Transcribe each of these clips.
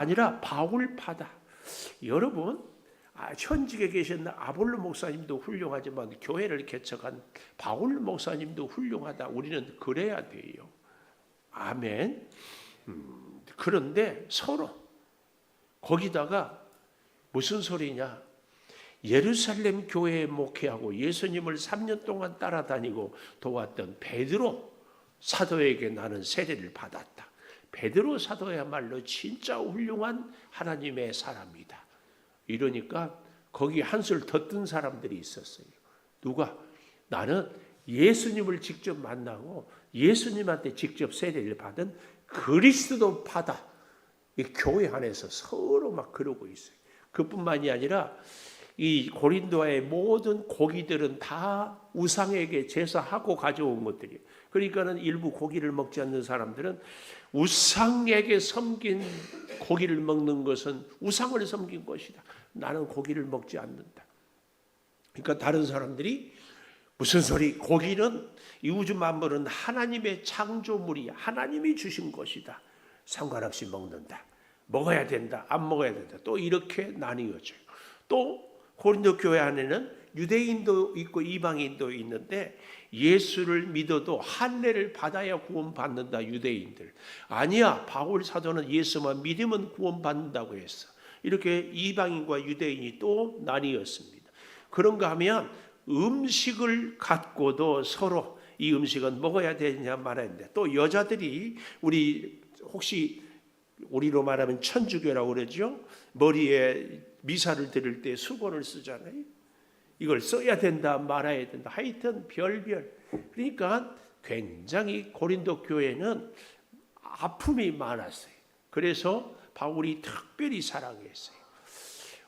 아니라 바울파다. 여러분, 현직에 계신 아볼로 목사님도 훌륭하지만 교회를 개척한 바울 목사님도 훌륭하다. 우리는 그래야 돼요. 아멘. 그런데 서로 거기다가 무슨 소리냐? 예루살렘 교회에 목회하고 예수님을 3년 동안 따라다니고 도왔던 베드로 사도에게 나는 세례를 받았다. 베드로 사도야말로 진짜 훌륭한 하나님의 사람이다. 이러니까 거기 한술 더 뜬 사람들이 있었어요. 누가? 나는 예수님을 직접 만나고 예수님한테 직접 세례를 받은 그리스도파다. 이 교회 안에서 서로 막 그러고 있어요. 그뿐만이 아니라 이 고린도의 모든 고기들은 다 우상에게 제사하고 가져온 것들이에요. 그러니까는 일부 고기를 먹지 않는 사람들은 우상에게 섬긴 고기를 먹는 것은 우상을 섬긴 것이다. 나는 고기를 먹지 않는다. 그러니까 다른 사람들이 무슨 소리? 고기는 이 우주 만물은 하나님의 창조물이야. 하나님이 주신 것이다. 상관없이 먹는다. 먹어야 된다. 안 먹어야 된다. 또 이렇게 나뉘어져요. 또 고린도 교회 안에는 유대인도 있고 이방인도 있는데 예수를 믿어도 할례를 받아야 구원받는다. 유대인들. 아니야. 바울 사도는 예수만 믿으면 구원받는다고 했어. 이렇게 이방인과 유대인이 또 나뉘었습니다. 그런가 하면 음식을 갖고도 서로 이 음식은 먹어야 되냐 말아야 되는데 또 여자들이 우리 혹시 우리로 말하면 천주교라고 그러죠. 머리에 미사를 드릴 때 수건을 쓰잖아요. 이걸 써야 된다 말아야 된다. 하여튼 별별. 그러니까 굉장히 고린도 교회는 아픔이 많았어요. 그래서 바울이 특별히 사랑했어요.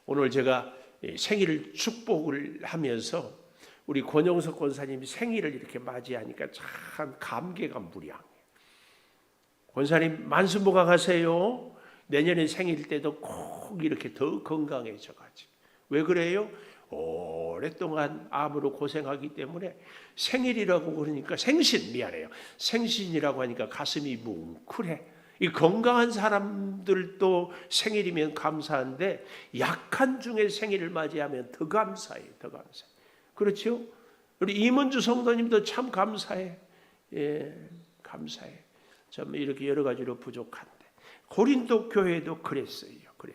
오늘 제가 생일을 축복을 하면서 우리 권영석 권사님이 생일을 이렇게 맞이하니까 참 감개가 무량해요. 권사님 만수무강하세요. 내년에 생일 때도 꼭 이렇게 더 건강해져가지고. 왜 그래요? 오랫동안 암으로 고생하기 때문에 생일이라고 그러니까 미안해요. 생신이라고 하니까 가슴이 뭉클해. 이 건강한 사람들도 생일이면 감사한데 약한 중에 생일을 맞이하면 더 감사해요. 더 감사해. 그렇죠? 우리 이문주 성도님도 참 감사해. 예, 감사해. 참 이렇게 여러 가지로 부족한데 고린도 교회도 그랬어요. 그래.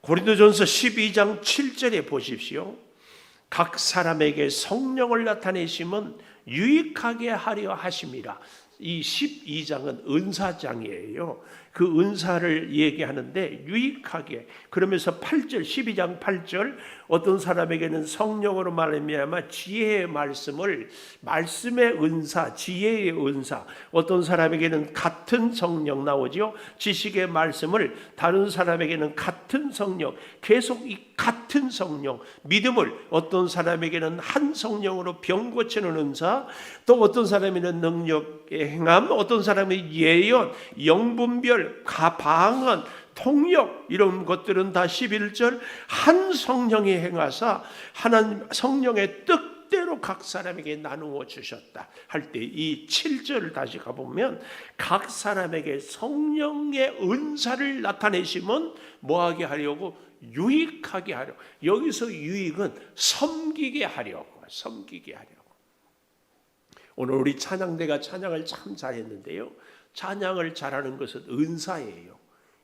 고린도전서 12장 7절에 보십시오. 각 사람에게 성령을 나타내심은 유익하게 하려 하심이라. 이 12장은 은사장이에요. 그 은사를 얘기하는데 유익하게. 그러면서 8절 12장 8절 어떤 사람에게는 성령으로 말미암아 지혜의 말씀을 말씀의 은사, 지혜의 은사. 어떤 사람에게는 같은 성령 나오죠. 지식의 말씀을 다른 사람에게는 같은 성령. 계속 이 같은 성령. 믿음을 어떤 사람에게는 한 성령으로 병 고치는 은사. 또 어떤 사람에게는 능력의 행함. 어떤 사람의 예언, 영분별, 방언, 통역 이런 것들은 다 11절 한 성령이 행하사 하나님 성령의 뜻대로 각 사람에게 나누어 주셨다 할 때 이 7절을 다시 가보면 각 사람에게 성령의 은사를 나타내시면 뭐하게 하려고? 유익하게 하려고. 여기서 유익은 섬기게 하려고. 오늘 우리 찬양대가 찬양을 참 잘했는데요. 찬양을 잘하는 것은 은사예요.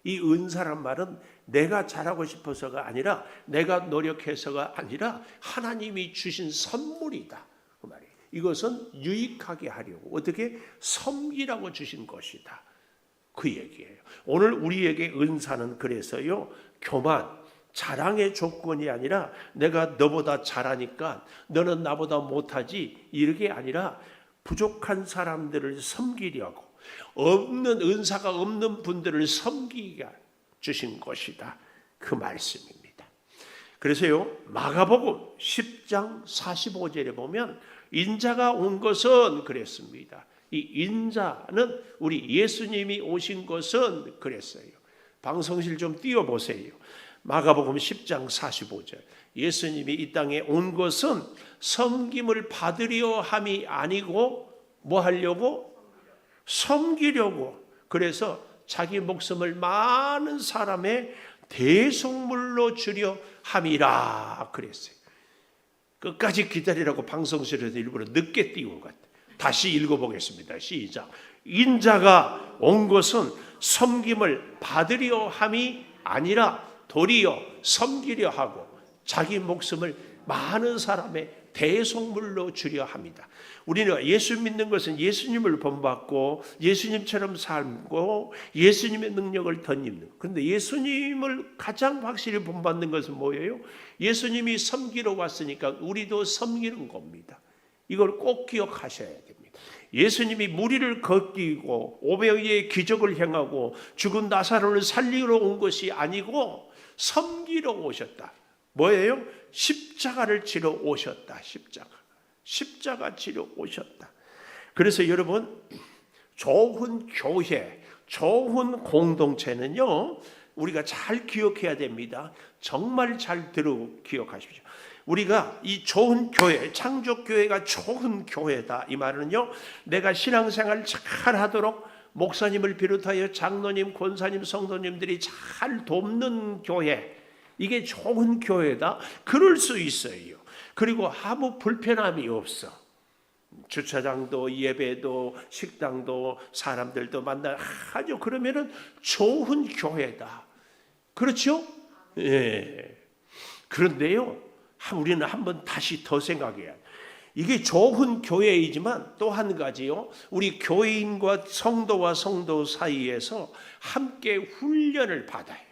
이 은사란 말은 내가 잘하고 싶어서가 아니라 내가 노력해서가 아니라 하나님이 주신 선물이다. 그 말이에요. 이것은 유익하게 하려고 어떻게 섬기라고 주신 것이다. 그 얘기예요. 오늘 우리에게 은사는 그래서요. 교만, 자랑의 조건이 아니라 내가 너보다 잘하니까 너는 나보다 못하지 이렇게 아니라 부족한 사람들을 섬기려고 없는 은사가 없는 분들을 섬기게 주신 것이다. 그 말씀입니다. 그래서요. 마가복음 10장 45절에 보면 인자가 온 것은 그랬습니다. 이 인자는 우리 예수님이 오신 것은 그랬어요. 방송실 좀 띄워보세요. 마가복음 10장 45절. 예수님이 이 땅에 온 것은 섬김을 받으려 함이 아니고 뭐 하려고? 섬기려고. 그래서 자기 목숨을 많은 사람의 대속물로 주려 함이라 그랬어요. 끝까지 기다리라고 방송실에서 일부러 늦게 띄운 것 같아요. 다시 읽어보겠습니다. 시작. 인자가 온 것은 섬김을 받으려 함이 아니라 도리어 섬기려 하고 자기 목숨을 많은 사람의 대속물로 주려 합니다. 우리는 예수 믿는 것은 예수님을 본받고 예수님처럼 살고 예수님의 능력을 덧입는. 그런데 예수님을 가장 확실히 본받는 것은 뭐예요? 예수님이 섬기러 왔으니까 우리도 섬기는 겁니다. 이걸 꼭 기억하셔야 됩니다. 예수님이 무리를 걷기고 500여의 기적을 행하고 죽은 나사로를 살리러 온 것이 아니고 섬기러 오셨다. 뭐예요? 십자가를 지러 오셨다. 십자가 지러 오셨다. 그래서 여러분, 좋은 교회, 좋은 공동체는요, 우리가 잘 기억해야 됩니다. 정말 잘 기억하십시오. 우리가 이 좋은 교회, 창조교회가 좋은 교회다, 이 말은요, 내가 신앙생활 잘 하도록 목사님을 비롯하여 장로님, 권사님, 성도님들이 잘 돕는 교회, 이게 좋은 교회다, 그럴 수 있어요. 그리고 아무 불편함이 없어. 주차장도 예배도 식당도 사람들도 만나 하죠. 그러면은 좋은 교회다. 그렇죠? 예. 그런데요, 우리는 한번 다시 더 생각해야 돼요. 이게 좋은 교회이지만 또 한 가지요, 우리 교인과 성도와 성도 사이에서 함께 훈련을 받아요.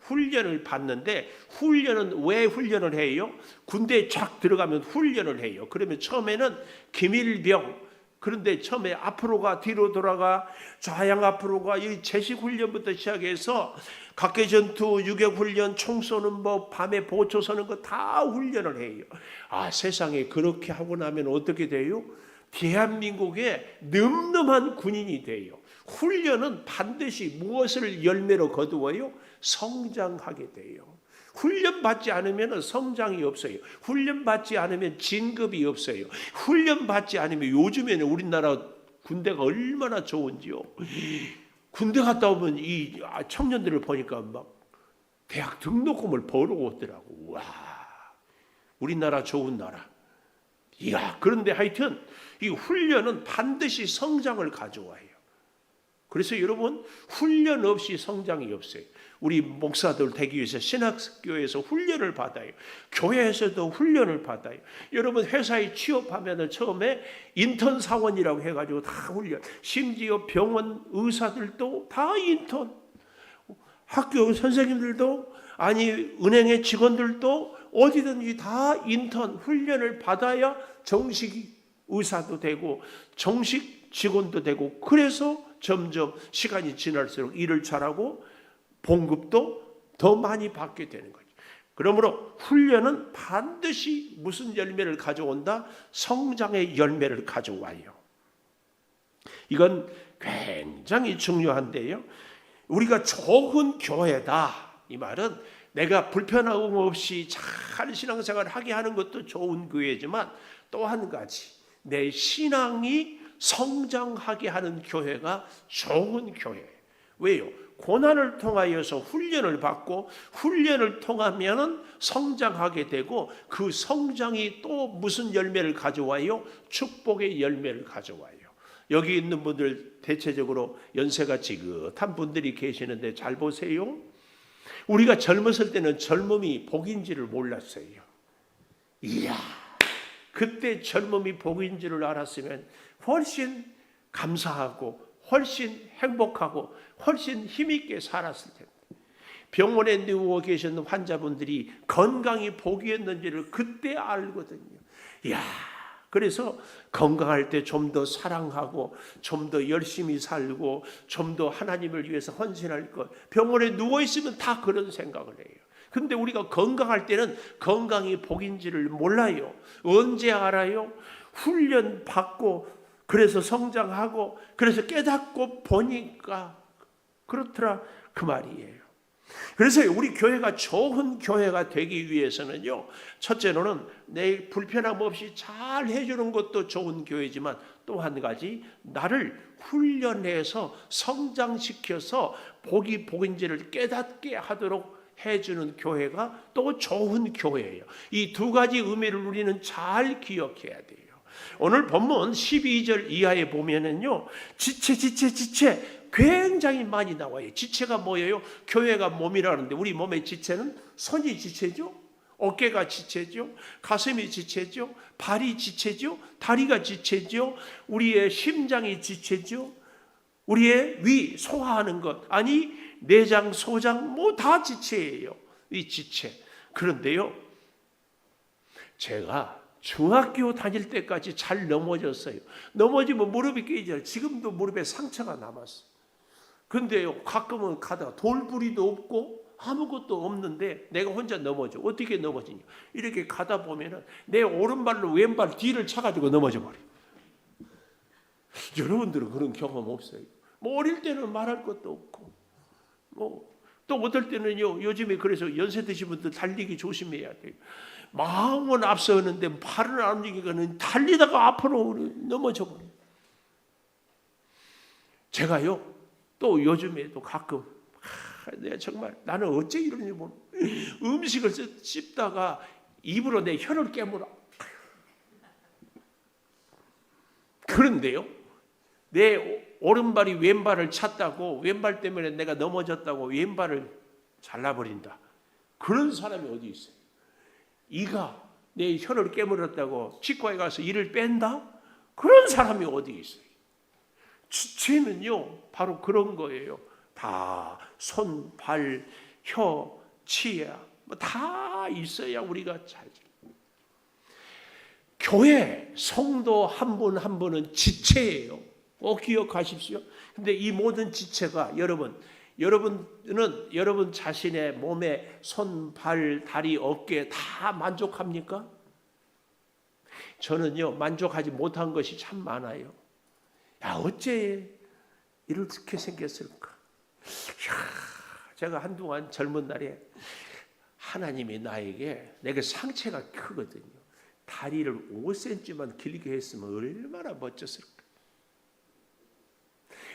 훈련을 받는데, 훈련은 왜 훈련을 해요? 군대에 쫙 들어가면 훈련을 해요. 그러면 처음에는 기밀병, 그런데 처음에 앞으로 가, 뒤로 돌아가, 좌양 앞으로 가, 이 제식 훈련부터 시작해서 각개전투, 유격훈련, 총 쏘는 법, 밤에 보초 서는 거 다 훈련을 해요. 아, 세상에 그렇게 하고 나면 어떻게 돼요? 대한민국의 늠름한 군인이 돼요. 훈련은 반드시 무엇을 열매로 거두어요? 성장하게 돼요. 훈련받지 않으면 성장이 없어요. 훈련받지 않으면 진급이 없어요. 훈련받지 않으면, 요즘에는 우리나라 군대가 얼마나 좋은지요. 군대 갔다 오면 이 청년들을 보니까 막 대학 등록금을 벌어오더라고. 와, 우리나라 좋은 나라. 이야, 그런데 하여튼 이 훈련은 반드시 성장을 가져와요. 그래서 여러분, 훈련 없이 성장이 없어요. 우리 목사들 되기 위해서 신학교에서 훈련을 받아요. 교회에서도 훈련을 받아요. 여러분, 회사에 취업하면 처음에 인턴 사원이라고 해가지고 다 훈련. 심지어 병원 의사들도 다 인턴. 학교 선생님들도, 아니 은행의 직원들도 어디든지 다 인턴 훈련을 받아야 정식 의사도 되고 정식 직원도 되고, 그래서 점점 시간이 지날수록 일을 잘하고 봉급도 더 많이 받게 되는 거죠. 그러므로 훈련은 반드시 무슨 열매를 가져온다? 성장의 열매를 가져와요. 이건 굉장히 중요한데요, 우리가 좋은 교회다, 이 말은 내가 불편함 없이 잘 신앙생활을 하게 하는 것도 좋은 교회지만, 또 한 가지, 내 신앙이 성장하게 하는 교회가 좋은 교회. 왜요? 고난을 통하여서 훈련을 받고, 훈련을 통하면 성장하게 되고, 그 성장이 또 무슨 열매를 가져와요? 축복의 열매를 가져와요. 여기 있는 분들 대체적으로 연세가 지긋한 분들이 계시는데 잘 보세요. 우리가 젊었을 때는 젊음이 복인지를 몰랐어요. 이야, 그때 젊음이 복인지를 알았으면 훨씬 감사하고 훨씬 행복하고 훨씬 힘있게 살았을 텐데, 병원에 누워 계신 환자분들이 건강이 복이었는지를 그때 알거든요. 이야, 그래서 건강할 때 좀 더 사랑하고 좀 더 열심히 살고 좀 더 하나님을 위해서 헌신할 것, 병원에 누워 있으면 다 그런 생각을 해요. 근데 우리가 건강할 때는 건강이 복인지를 몰라요. 언제 알아요? 훈련 받고, 그래서 성장하고, 그래서 깨닫고 보니까 그렇더라, 그 말이에요. 그래서 우리 교회가 좋은 교회가 되기 위해서는요, 첫째로는 내 불편함 없이 잘 해주는 것도 좋은 교회지만, 또 한 가지 나를 훈련해서 성장시켜서 복이 복인지를 깨닫게 하도록 해주는 교회가 또 좋은 교회예요. 이 두 가지 의미를 우리는 잘 기억해야 돼요. 오늘 본문 12절 이하에 보면은요, 지체 굉장히 많이 나와요. 지체가 뭐예요? 교회가 몸이라는데 우리 몸의 지체는 손이 지체죠, 어깨가 지체죠, 가슴이 지체죠, 발이 지체죠, 다리가 지체죠, 우리의 심장이 지체죠, 우리의 위 소화하는 것, 아니 내장, 소장 뭐 다 지체예요. 이 지체. 그런데요, 제가 중학교 다닐 때까지 잘 넘어졌어요. 넘어지면 무릎이 깨져요. 지금도 무릎에 상처가 남았어요. 근데요, 가끔은 가다가 돌부리도 없고 아무것도 없는데 내가 혼자 넘어져. 어떻게 넘어지냐? 이렇게 가다 보면은 내 오른발로 왼발 뒤를 차가지고 넘어져 버려요. 여러분들은 그런 경험 없어요? 뭐 어릴 때는 말할 것도 없고, 뭐 또 어떨 때는요, 요즘에 그래서 연세 드신 분들 달리기 조심해야 돼요. 마음은 앞서는데 발은 안 움직이고는 달리다가 앞으로 넘어져 버려요. 제가요, 또 요즘에도 가끔 내가 정말 나는 어째 이러는지 모르. 음식을 씹다가 입으로 내 혀를 깨물어. 그런데요, 내 오른발이 왼발을 찼다고, 왼발 때문에 내가 넘어졌다고 왼발을 잘라버린다. 그런 사람이 어디 있어요? 이가 내 혀를 깨물었다고 치과에 가서 이를 뺀다? 그런 사람이 어디 있어요? 지체는요, 바로 그런 거예요. 다 손, 발, 혀, 치아 뭐 다 있어야 우리가 잘. 교회 성도 한 분 한 분은 지체예요. 꼭 기억하십시오. 근데 이 모든 지체가 여러분은 여러분 자신의 몸에 손, 발, 다리, 어깨 다 만족합니까? 저는요, 만족하지 못한 것이 참 많아요. 야, 어째 이렇게 생겼을까? 제가 한동안 젊은 날에 하나님이 내게 상체가 크거든요. 다리를 5cm만 길게 했으면 얼마나 멋졌을까?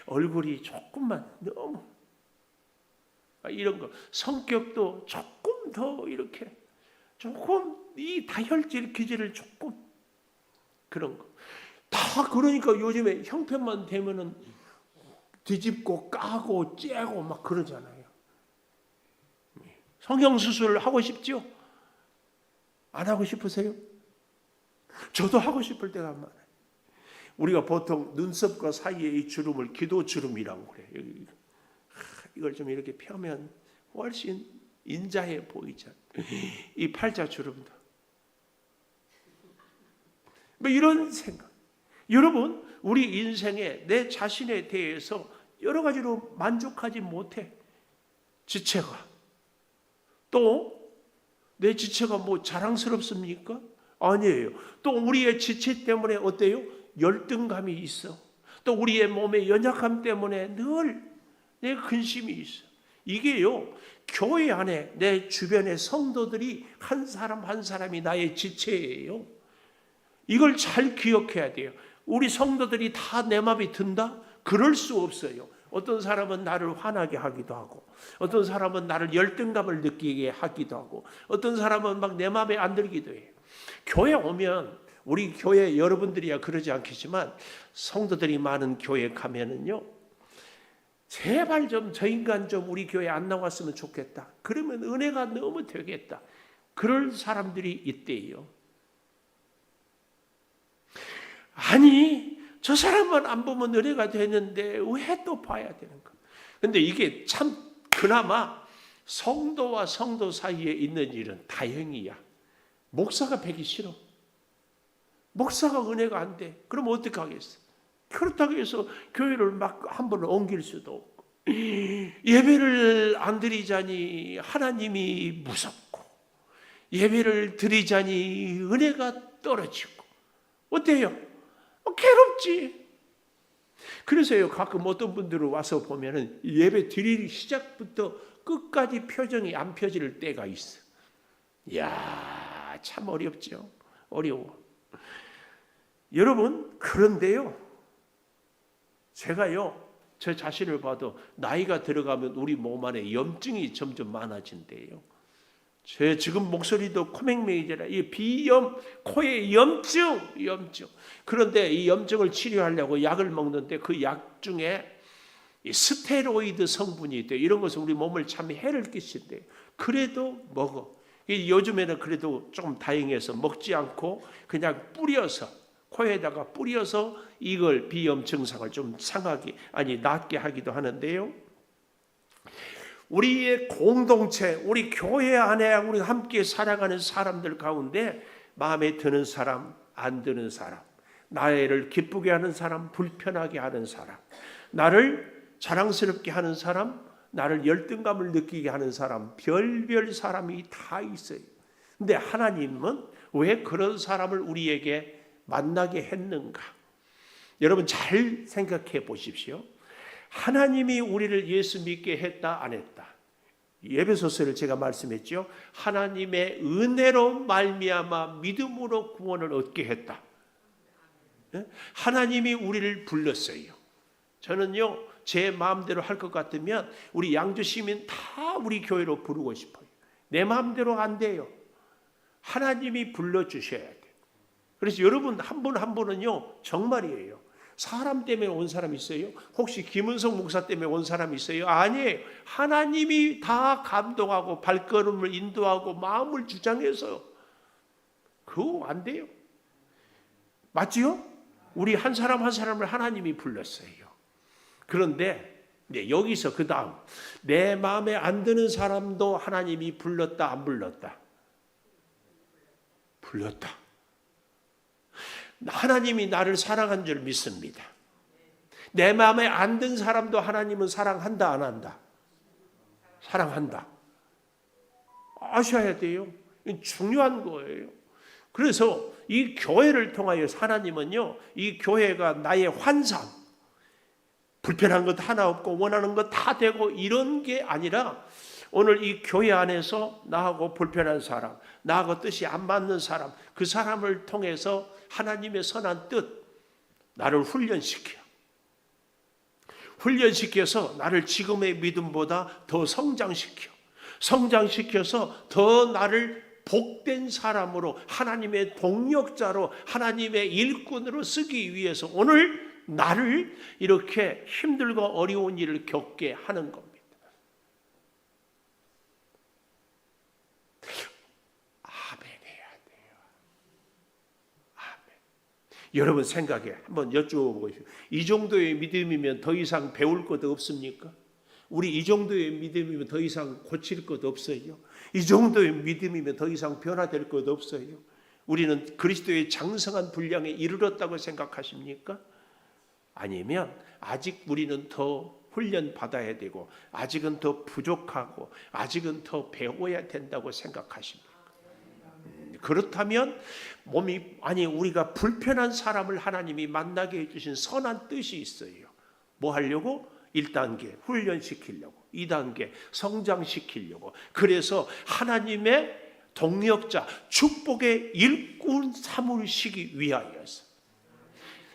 얼굴이 조금만 너무 이런 거, 성격도 조금 더 이렇게 조금 이 다혈질 기질을 조금 그런 거 다. 그러니까 요즘에 형편만 되면은 뒤집고 까고 째고 막 그러잖아요. 성형수술 하고 싶죠? 안 하고 싶으세요? 저도 하고 싶을 때가 많아요. 우리가 보통 눈썹과 사이에 이 주름을 기도주름이라고 그래요. 이걸 좀 이렇게 펴면 훨씬 인자해 보이잖아요. 이 팔자주름도. 뭐 이런 생각. 여러분, 우리 인생에 내 자신에 대해서 여러 가지로 만족하지 못해. 지체가. 또 내 지체가 뭐 자랑스럽습니까? 아니에요. 또 우리의 지체 때문에 어때요? 열등감이 있어. 또 우리의 몸의 연약함 때문에 늘 내 근심이 있어. 이게요, 교회 안에 내 주변의 성도들이 한 사람 한 사람이 나의 지체예요. 이걸 잘 기억해야 돼요. 우리 성도들이 다 내 맘이 든다? 그럴 수 없어요. 어떤 사람은 나를 화나게 하기도 하고, 어떤 사람은 나를 열등감을 느끼게 하기도 하고, 어떤 사람은 막 내 맘에 안 들기도 해요. 교회 오면, 우리 교회 여러분들이야 그러지 않겠지만 성도들이 많은 교회 가면은요, 제발 좀 저 인간 좀 우리 교회 안 나왔으면 좋겠다. 그러면 은혜가 너무 되겠다. 그럴 사람들이 있대요. 아니, 저 사람만 안 보면 은혜가 되는데 왜 또 봐야 되는가? 근데 이게 참 그나마 성도와 성도 사이에 있는 일은 다행이야. 목사가 뵈기 싫어. 목사가 은혜가 안 돼. 그럼 어떻게 하겠어? 그렇다고 해서 교회를 막 한 번을 옮길 수도 없고, 예배를 안 드리자니 하나님이 무섭고, 예배를 드리자니 은혜가 떨어지고, 어때요? 괴롭지. 그래서요, 가끔 어떤 분들은 와서 보면은 예배 드리기 시작부터 끝까지 표정이 안 펴질 때가 있어. 이야, 참 어렵죠. 어려워. 여러분, 그런데요, 제가요, 제 자신을 봐도 나이가 들어가면 우리 몸 안에 염증이 점점 많아진대요. 제 지금 목소리도 코맹맹이잖아요. 이 비염, 코에 염증. 그런데 이 염증을 치료하려고 약을 먹는데 그 약 중에 이 스테로이드 성분이 있대요. 이런 것은 우리 몸을 참 해를 끼친대요. 그래도 먹어. 요즘에는 그래도 좀 다행해서 먹지 않고 그냥 뿌려서, 코에다가 뿌려서 이걸 비염 증상을 좀 낫게 하기도 하는데요. 우리의 공동체, 우리 교회 안에 우리 함께 살아가는 사람들 가운데 마음에 드는 사람, 안 드는 사람, 나를 기쁘게 하는 사람, 불편하게 하는 사람, 나를 자랑스럽게 하는 사람, 나를 열등감을 느끼게 하는 사람, 별별 사람이 다 있어요. 근데 하나님은 왜 그런 사람을 우리에게 만나게 했는가? 여러분 잘 생각해 보십시오. 하나님이 우리를 예수 믿게 했다, 안 했다? 에베소서를 제가 말씀했죠. 하나님의 은혜로 말미암아 믿음으로 구원을 얻게 했다. 하나님이 우리를 불렀어요. 저는요, 제 마음대로 할 것 같으면 우리 양주 시민 다 우리 교회로 부르고 싶어요. 내 마음대로 안 돼요. 하나님이 불러주셔야 돼요. 그래서 여러분 한 분 한 분은요, 정말이에요. 사람 때문에 온 사람 있어요? 혹시 김은성 목사 때문에 온 사람 있어요? 아니에요. 하나님이 다 감동하고 발걸음을 인도하고 마음을 주장해서 그거 안 돼요. 맞지요? 우리 한 사람 한 사람을 하나님이 불렀어요. 그런데 여기서 그 다음 내 마음에 안 드는 사람도 하나님이 불렀다, 안 불렀다? 불렀다. 하나님이 나를 사랑한 줄 믿습니다. 내 마음에 안 든 사람도 하나님은 사랑한다, 안 한다? 사랑한다. 아셔야 돼요. 이건 중요한 거예요. 그래서 이 교회를 통하여 하나님은요, 이 교회가 나의 환상, 불편한 것 하나 없고 원하는 것 다 되고 이런 게 아니라 오늘 이 교회 안에서 나하고 불편한 사람, 나하고 뜻이 안 맞는 사람, 그 사람을 통해서 하나님의 선한 뜻, 나를 훈련시켜서 나를 지금의 믿음보다 더 성장시켜서 더 나를 복된 사람으로, 하나님의 동력자로, 하나님의 일꾼으로 쓰기 위해서 오늘 나를 이렇게 힘들고 어려운 일을 겪게 하는 겁니다. 아멘 해야 돼요. 아멘. 여러분 생각해 한번 여쭤보십시오. 이 정도의 믿음이면 더 이상 배울 것 없습니까? 우리 이 정도의 믿음이면 더 이상 고칠 것 없어요. 이 정도의 믿음이면 더 이상 변화될 것 없어요. 우리는 그리스도의 장성한 분량에 이르렀다고 생각하십니까? 아니면 아직 우리는 더 훈련 받아야 되고 아직은 더 부족하고 아직은 더 배워야 된다고 생각하십니까? 그렇다면 우리가 불편한 사람을 하나님이 만나게 해주신 선한 뜻이 있어요. 뭐 하려고? 1단계 훈련시키려고, 2단계 성장시키려고. 그래서 하나님의 동력자, 축복의 일꾼 삼으시기 위하여서.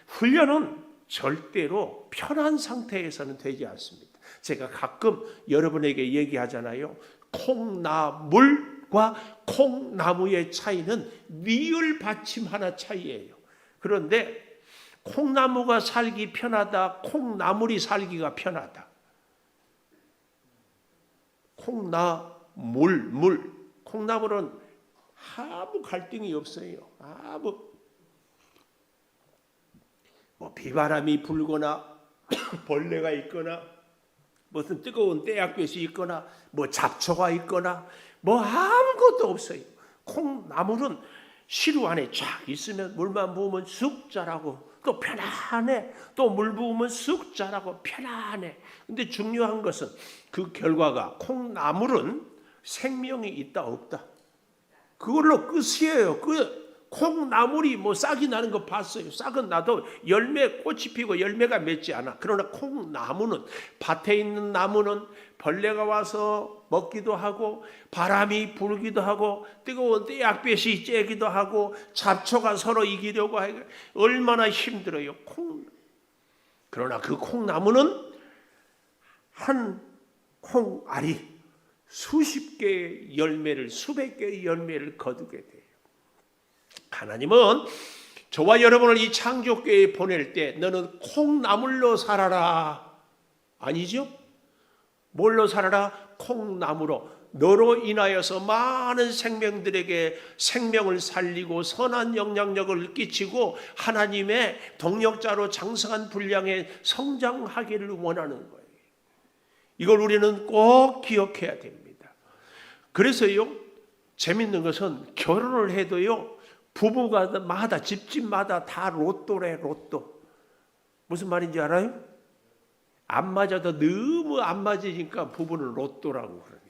훈련은 절대로 편한 상태에서는 되지 않습니다. 제가 가끔 여러분에게 얘기하잖아요. 콩나물과 콩나무의 차이는 리을 받침 하나 차이예요. 그런데 콩나무가 살기 편하다, 콩나물이 살기가 편하다. 콩나물은 아무 갈등이 없어요. 비바람이 불거나 벌레가 있거나 무슨 뜨거운 떼약볕이 있거나 잡초가 있거나 아무것도 없어요. 콩나물은 시루 안에 쫙 있으면 물만 부으면 쑥 자라고 또 편안해. 또 물 부으면 쑥 자라고 편안해. 근데 중요한 것은 그 결과가 콩나물은 생명이 있다 없다. 그걸로 끝이에요. 콩나물이 뭐 싹이 나는 거 봤어요. 싹은 나도 꽃이 피고 열매가 맺지 않아. 그러나 콩나무는, 밭에 있는 나무는 벌레가 와서 먹기도 하고 바람이 불기도 하고 뜨거운 떼약볕이 쬐기도 하고 잡초가 서로 이기려고 하고 얼마나 힘들어요. 그러나 그 콩나무는 한 콩알이 수십 개의 열매를, 수백 개의 열매를 거두게 돼요. 하나님은 저와 여러분을 이 창조교회에 보낼 때 너는 콩나물로 살아라, 아니죠? 뭘로 살아라? 콩나무로. 너로 인하여서 많은 생명들에게 생명을 살리고 선한 영향력을 끼치고 하나님의 동력자로 장성한 분량에 성장하기를 원하는 거예요. 이걸 우리는 꼭 기억해야 됩니다. 그래서요, 재밌는 것은 결혼을 해도요, 부부마다 집집마다 다 로또래, 로또. 무슨 말인지 알아요? 안 맞아도 너무 안 맞으니까 부부는 로또라고 그러니.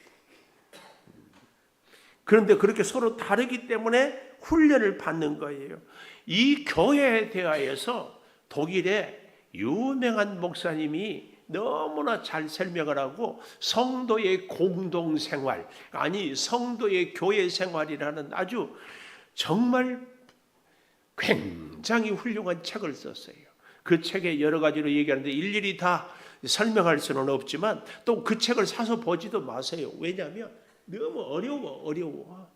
그런데 그렇게 서로 다르기 때문에 훈련을 받는 거예요. 이 교회에 대하여서 독일의 유명한 목사님이 너무나 잘 설명을 하고 성도의 공동생활, 아니 성도의 교회 생활이라는 아주 정말 굉장히 훌륭한 책을 썼어요. 그 책에 여러 가지로 얘기하는데 일일이 다 설명할 수는 없지만 또 그 책을 사서 보지도 마세요. 왜냐하면 너무 어려워.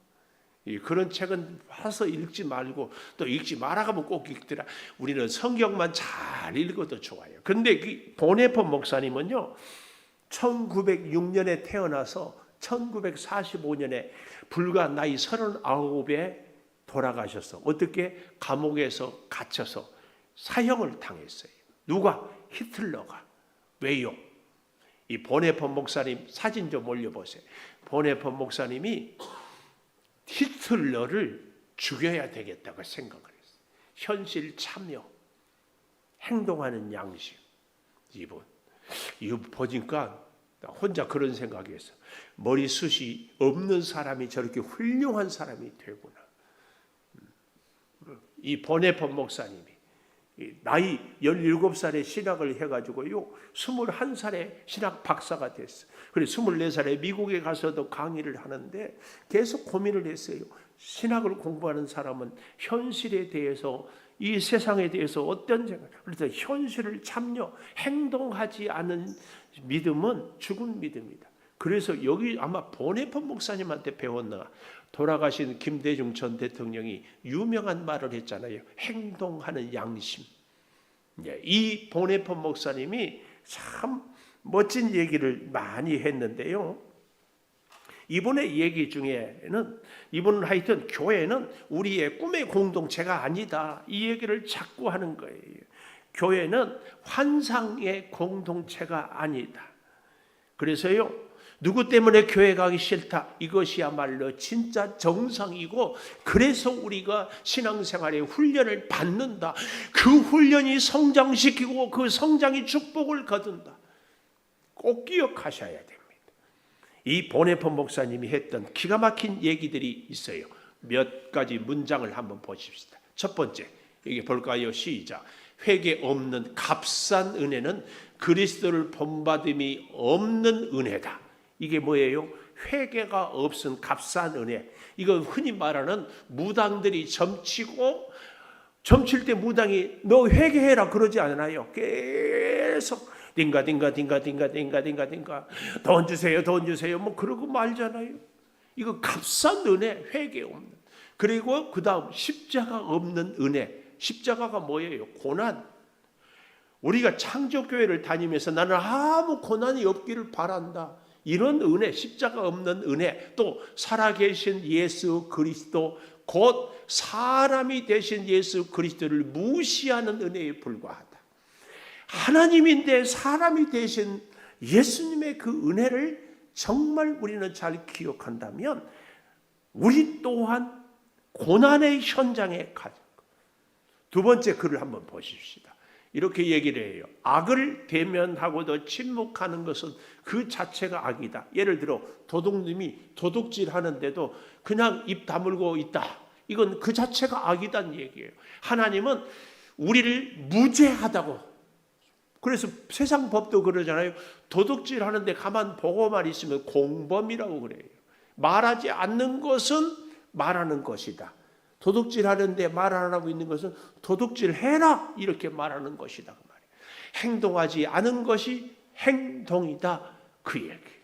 그런 책은 사서 읽지 말고 또 읽지 말아가면 꼭 읽더라. 우리는 성경만 잘 읽어도 좋아요. 그런데 그 보네포 목사님은요, 1906년에 태어나서 1945년에 불과 나이 39에 돌아가셨어. 어떻게? 감옥에서 갇혀서 사형을 당했어요. 누가? 히틀러가. 왜요? 이 보네포 목사님 사진 좀 올려보세요. 보네포 목사님이 히틀러를 죽여야 되겠다고 생각을 했어요. 현실 참여, 행동하는 양심. 이거 보니까 혼자 그런 생각이 했어요. 머리숱이 없는 사람이 저렇게 훌륭한 사람이 되구나. 이 보네포 목사님이 나이 17살에 신학을 해가지고요, 21살에 신학 박사가 됐어요. 그래서 24살에 미국에 가서도 강의를 하는데 계속 고민을 했어요. 신학을 공부하는 사람은 현실에 대해서, 이 세상에 대해서 어떤 생각, 그래서 현실을 참여, 행동하지 않은 믿음은 죽은 믿음이다. 그래서 여기 아마 보네포 목사님한테 배웠나, 돌아가신 김대중 전 대통령이 유명한 말을 했잖아요. 행동하는 양심. 이 보네포 목사님이 참 멋진 얘기를 많이 했는데요. 이분의 얘기 중에는, 이분은 하여튼 교회는 우리의 꿈의 공동체가 아니다, 이 얘기를 자꾸 하는 거예요. 교회는 환상의 공동체가 아니다. 그래서요, 누구 때문에 교회 가기 싫다, 이것이야말로 진짜 정상이고, 그래서 우리가 신앙생활에 훈련을 받는다. 그 훈련이 성장시키고 그 성장이 축복을 거둔다. 꼭 기억하셔야 됩니다. 이 보네포 목사님이 했던 기가 막힌 얘기들이 있어요. 몇 가지 문장을 한번 보십시다. 첫 번째, 여기 볼까요? 시작. 회개 없는 값싼 은혜는 그리스도를 본받음이 없는 은혜다. 이게 뭐예요? 회개가 없은 값싼 은혜. 이거 흔히 말하는 무당들이 점칠 때 무당이 너 회개해라 그러지 않아요. 계속 딩가 돈 주세요 뭐 그러고 말잖아요. 이거 값싼 은혜, 회개 없는. 그리고 그 다음 십자가 없는 은혜. 십자가가 뭐예요? 고난. 우리가 창조교회를 다니면서 나는 아무 고난이 없기를 바란다, 이런 은혜, 십자가 없는 은혜, 또 살아계신 예수 그리스도, 곧 사람이 되신 예수 그리스도를 무시하는 은혜에 불과하다. 하나님인데 사람이 되신 예수님의 그 은혜를 정말 우리는 잘 기억한다면 우리 또한 고난의 현장에 가는 것. 두 번째 글을 한번 보십시다. 이렇게 얘기를 해요. 악을 대면하고도 침묵하는 것은 그 자체가 악이다. 예를 들어 도둑님이 도둑질 하는데도 그냥 입 다물고 있다. 이건 그 자체가 악이란 얘기예요. 하나님은 우리를 무죄하다고. 그래서 세상 법도 그러잖아요. 도둑질 하는데 가만 보고만 있으면 공범이라고 그래요. 말하지 않는 것은 말하는 것이다. 도둑질 하는데 말 안 하고 있는 것은 도둑질 해라 이렇게 말하는 것이다 그 말이에요. 행동하지 않은 것이 행동이다 그 얘기.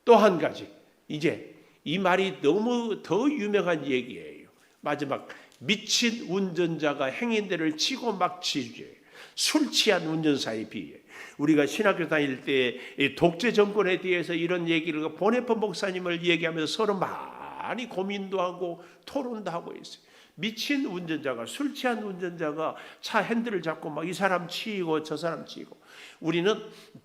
또 한 가지, 이제 이 말이 너무 더 유명한 얘기예요. 마지막, 미친 운전자가 행인들을 치고 막 치주예요. 술 취한 운전사에 비해. 우리가 신학교 다닐 때 독재 정권에 대해서 이런 얘기를 보네포 목사님을 얘기하면서 서로 많이 고민도 하고 토론도 하고 있어요. 미친 운전자가, 술 취한 운전자가 차 핸들을 잡고 막 이 사람 치이고 저 사람 치이고. 우리는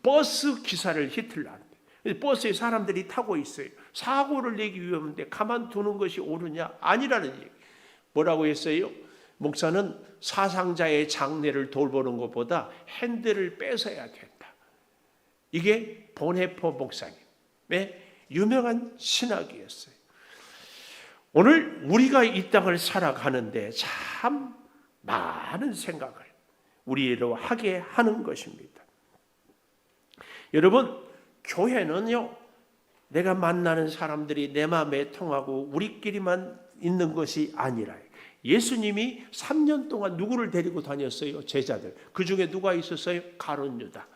버스 기사를 히틀러 하는데 버스에 사람들이 타고 있어요. 사고를 내기 위험한데 가만두는 것이 옳으냐? 아니라는 얘기. 뭐라고 했어요? 목사는 사상자의 장례를 돌보는 것보다 핸들을 뺏어야 된다. 이게 보네포 목사님의 유명한 신학이었어요. 오늘 우리가 이 땅을 살아가는데 참 많은 생각을 우리로 하게 하는 것입니다. 여러분, 교회는요, 내가 만나는 사람들이 내 마음에 통하고 우리끼리만 있는 것이 아니라 예수님이 3년 동안 누구를 데리고 다녔어요? 제자들. 그 중에 누가 있었어요? 가룟 유다.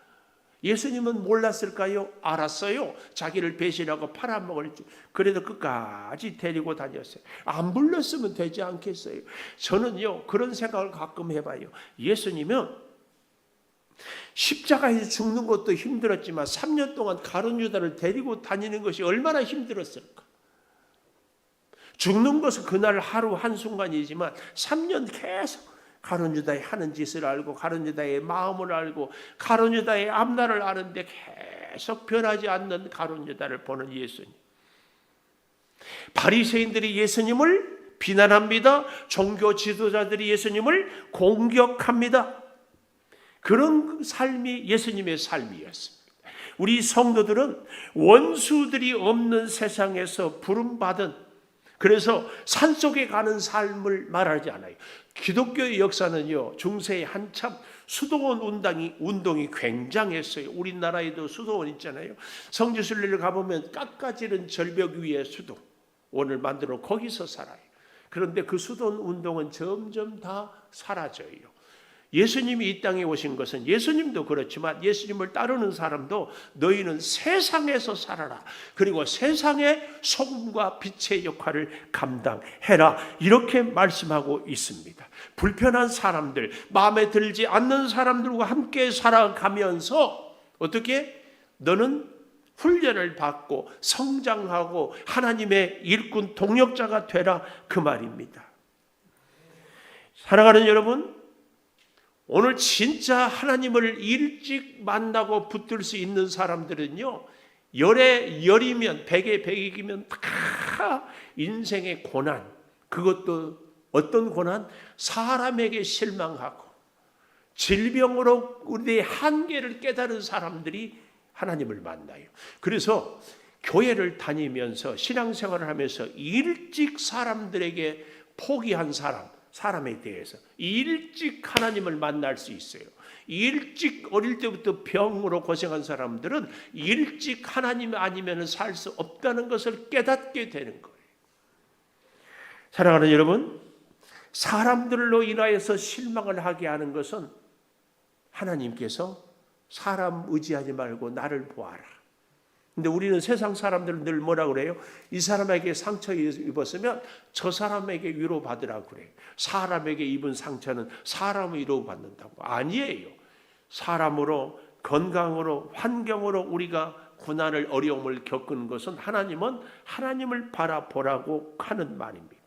예수님은 몰랐을까요? 알았어요. 자기를 배신하고 팔아먹을 줄. 그래도 끝까지 데리고 다녔어요. 안 불렀으면 되지 않겠어요? 저는요, 그런 생각을 가끔 해봐요. 예수님은 십자가에서 죽는 것도 힘들었지만 3년 동안 가룟 유다를 데리고 다니는 것이 얼마나 힘들었을까? 죽는 것은 그날 하루 한순간이지만 3년 계속 가룟 유다의 하는 짓을 알고 가룟 유다의 마음을 알고 가룟 유다의 앞날을 아는데 계속 변하지 않는 가룟 유다를 보는 예수님. 바리새인들이 예수님을 비난합니다. 종교 지도자들이 예수님을 공격합니다. 그런 삶이 예수님의 삶이었습니다. 우리 성도들은 원수들이 없는 세상에서 부름받은, 그래서 산속에 가는 삶을 말하지 않아요. 기독교의 역사는요, 중세에 한참 수도원 운동이 굉장했어요. 우리나라에도 수도원 있잖아요. 성지순례를 가보면 깎아지른 절벽 위에 수도원을 만들어 거기서 살아요. 그런데 그 수도원 운동은 점점 다 사라져요. 예수님이 이 땅에 오신 것은, 예수님도 그렇지만 예수님을 따르는 사람도 너희는 세상에서 살아라. 그리고 세상의 소금과 빛의 역할을 감당해라. 이렇게 말씀하고 있습니다. 불편한 사람들, 마음에 들지 않는 사람들과 함께 살아가면서 어떻게? 너는 훈련을 받고 성장하고 하나님의 일꾼 동역자가 되라, 그 말입니다. 사랑하는 여러분, 오늘 진짜 하나님을 일찍 만나고 붙들 수 있는 사람들은요, 열에 열이면 백에 백이면 다 인생의 고난, 그것도 어떤 고난? 사람에게 실망하고 질병으로 우리의 한계를 깨달은 사람들이 하나님을 만나요. 그래서 교회를 다니면서 신앙생활을 하면서 일찍 사람들에게 포기한 사람에 대해서 일찍 하나님을 만날 수 있어요. 일찍 어릴 때부터 병으로 고생한 사람들은 일찍 하나님 아니면 살 수 없다는 것을 깨닫게 되는 거예요. 사랑하는 여러분, 사람들로 인하여서 실망을 하게 하는 것은 하나님께서 사람 의지하지 말고 나를 보아라. 근데 우리는 세상 사람들은 늘 뭐라 그래요? 이 사람에게 상처 입었으면 저 사람에게 위로받으라고 그래요. 사람에게 입은 상처는 사람을 위로받는다고. 아니에요. 사람으로, 건강으로, 환경으로 우리가 고난을, 어려움을 겪은 것은 하나님은 하나님을 바라보라고 하는 말입니다.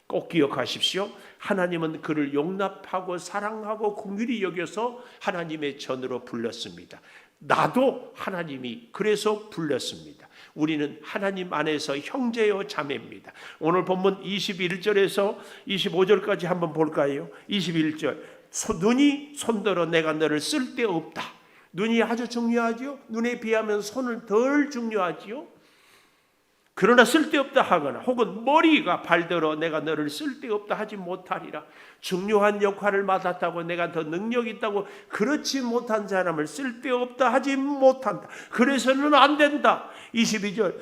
꼭 기억하십시오. 하나님은 그를 용납하고 사랑하고 긍휼히 여겨서 하나님의 전으로 불렀습니다. 나도 하나님이 그래서 불렀습니다. 우리는 하나님 안에서 형제요 자매입니다. 오늘 본문 21절에서 25절까지 한번 볼까요? 21절, 눈이 손들어 내가 너를 쓸데없다. 눈이 아주 중요하죠. 눈에 비하면 손은 덜 중요하지요. 그러나 쓸데없다 하거나 혹은 머리가 발더러 내가 너를 쓸데없다 하지 못하리라. 중요한 역할을 맡았다고 내가 더 능력 있다고 그렇지 못한 사람을 쓸데없다 하지 못한다. 그래서는 안 된다. 22절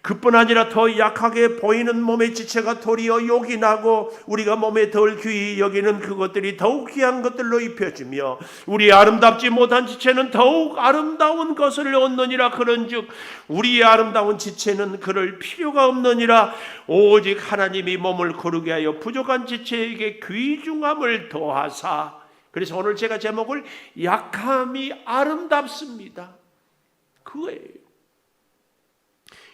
그뿐 아니라 더 약하게 보이는 몸의 지체가 도리어 욕이 나고 우리가 몸에 덜 귀히 여기는 그것들이 더욱 귀한 것들로 입혀지며 우리의 아름답지 못한 지체는 더욱 아름다운 것을 얻느니라. 그런즉 우리의 아름다운 지체는 그럴 필요가 없느니라. 오직 하나님이 몸을 거룩게 하여 부족한 지체에게 귀중함을 더하사. 그래서 오늘 제가 제목을 약함이 아름답습니다. 그거예요.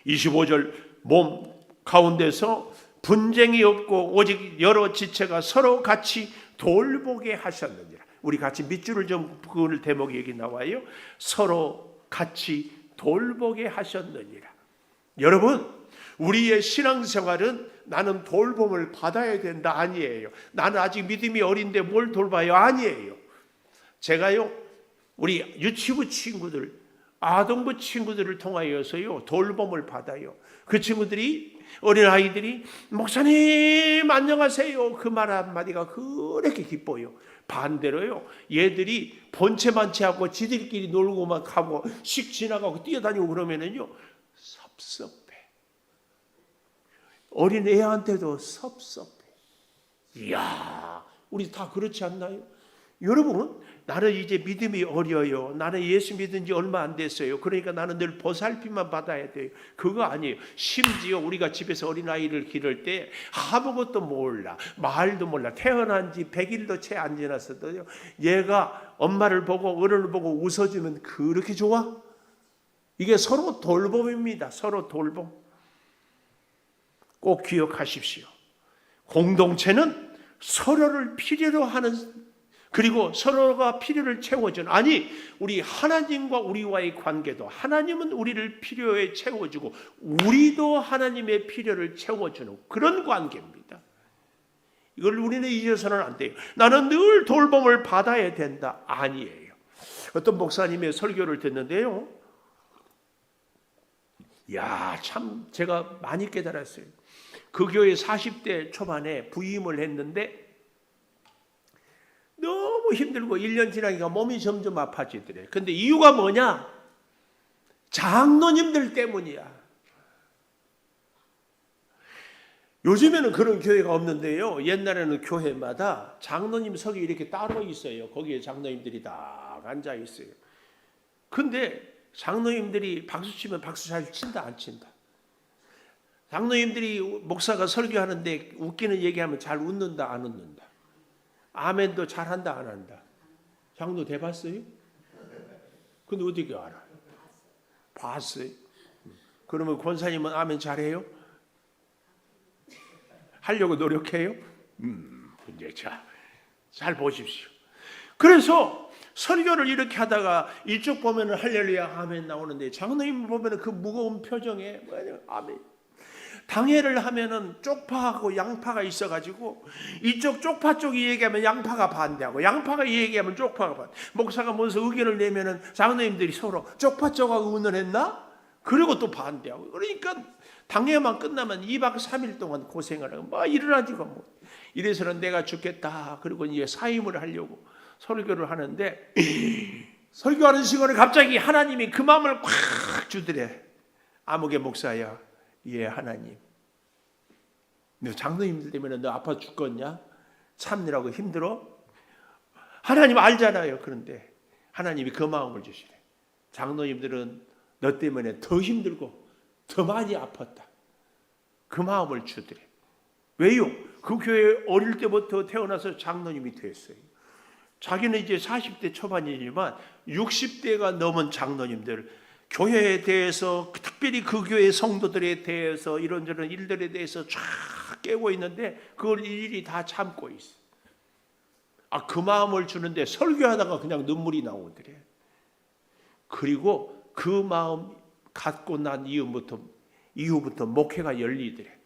25절 몸 가운데서 분쟁이 없고 오직 여러 지체가 서로 같이 돌보게 하셨느니라. 우리 같이 밑줄을 좀 그을 대목이 여기 나와요. 서로 같이 돌보게 하셨느니라. 여러분, 우리의 신앙생활은 나는 돌봄을 받아야 된다 아니에요. 나는 아직 믿음이 어린데 뭘 돌봐요? 아니에요. 제가요 우리 유치부 친구들 아동부 친구들을 통하여서요 돌봄을 받아요. 그 친구들이 어린아이들이 목사님 안녕하세요 그 말 한마디가 그렇게 기뻐요. 반대로요 얘들이 본체만치 하고 지들끼리 놀고만 하고 씩 지나가고 뛰어다니고 그러면은요 섭섭해. 어린애한테도 섭섭해. 이야 우리 다 그렇지 않나요? 여러분, 나는 이제 믿음이 어려요. 나는 예수 믿은 지 얼마 안 됐어요. 그러니까 나는 늘 보살핌만 받아야 돼요. 그거 아니에요. 심지어 우리가 집에서 어린아이를 기를 때 아무것도 몰라. 말도 몰라. 태어난 지 100일도 채 안 지났어도요. 얘가 엄마를 보고 어른을 보고 웃어주면 그렇게 좋아? 이게 서로 돌봄입니다. 서로 돌봄. 꼭 기억하십시오. 공동체는 서로를 필요로 하는 그리고 서로가 필요를 채워주는 아니 우리 하나님과 우리와의 관계도 하나님은 우리를 필요에 채워주고 우리도 하나님의 필요를 채워주는 그런 관계입니다. 이걸 우리는 잊어서는 안 돼요. 나는 늘 돌봄을 받아야 된다. 아니에요. 어떤 목사님의 설교를 듣는데요. 야, 참 제가 많이 깨달았어요. 그 교회 40대 초반에 부임을 했는데 너무 힘들고 1년 지나니까 몸이 점점 아파지더래. 근데 이유가 뭐냐? 장로님들 때문이야. 요즘에는 그런 교회가 없는데요. 옛날에는 교회마다 장로님 석이 이렇게 따로 있어요. 거기에 장로님들이 다 앉아 있어요. 근데 장로님들이 박수 치면 박수 잘 친다 안 친다? 장로님들이 목사가 설교하는데 웃기는 얘기하면 잘 웃는다 안 웃는다? 아멘도 잘한다 안 한다? 장로 돼봤어요? 근데 어떻게 알아? 봤어요? 그러면 권사님은 아멘 잘해요? 하려고 노력해요? 이제 잘 보십시오. 그래서 설교를 이렇게 하다가 이쪽 보면은 할렐루야 아멘 나오는데 장로님 보면은 그 무거운 표정에 아멘. 당회를 하면은 쪽파하고 양파가 있어가지고 이쪽 쪽파 쪽이 얘기하면 양파가 반대하고 양파가 얘기하면 쪽파가 반대. 목사가 먼저 의견을 내면은 장로님들이 서로 쪽파 쪽하고 의논했나? 그리고 또 반대하고. 그러니까 당회만 끝나면 2박 3일 동안 고생을 하고 뭐 일어나지가 뭐. 이래서는 내가 죽겠다. 그리고 이제 사임을 하려고 설교를 하는데 설교하는 시간에 갑자기 하나님이 그 마음을 콱 주더래. 아무개 목사야. 예, 하나님. 너 장로님들 때문에 너 아파 죽겠냐? 참느라고 힘들어? 하나님 알잖아요. 그런데 하나님이 그 마음을 주시래. 장로님들은 너 때문에 더 힘들고 더 많이 아팠다. 그 마음을 주더래. 왜요? 그 교회 어릴 때부터 태어나서 장로님이 됐어요. 자기는 이제 40대 초반이지만 60대가 넘은 장로님들 교회에 대해서 특별히 그 교회 성도들에 대해서 이런저런 일들에 대해서 쫙 깨고 있는데 그걸 일일이 다 참고 있어. 그 마음을 주는데 설교하다가 그냥 눈물이 나오더래. 그리고 그 마음 갖고 난 이후부터 목회가 열리더래.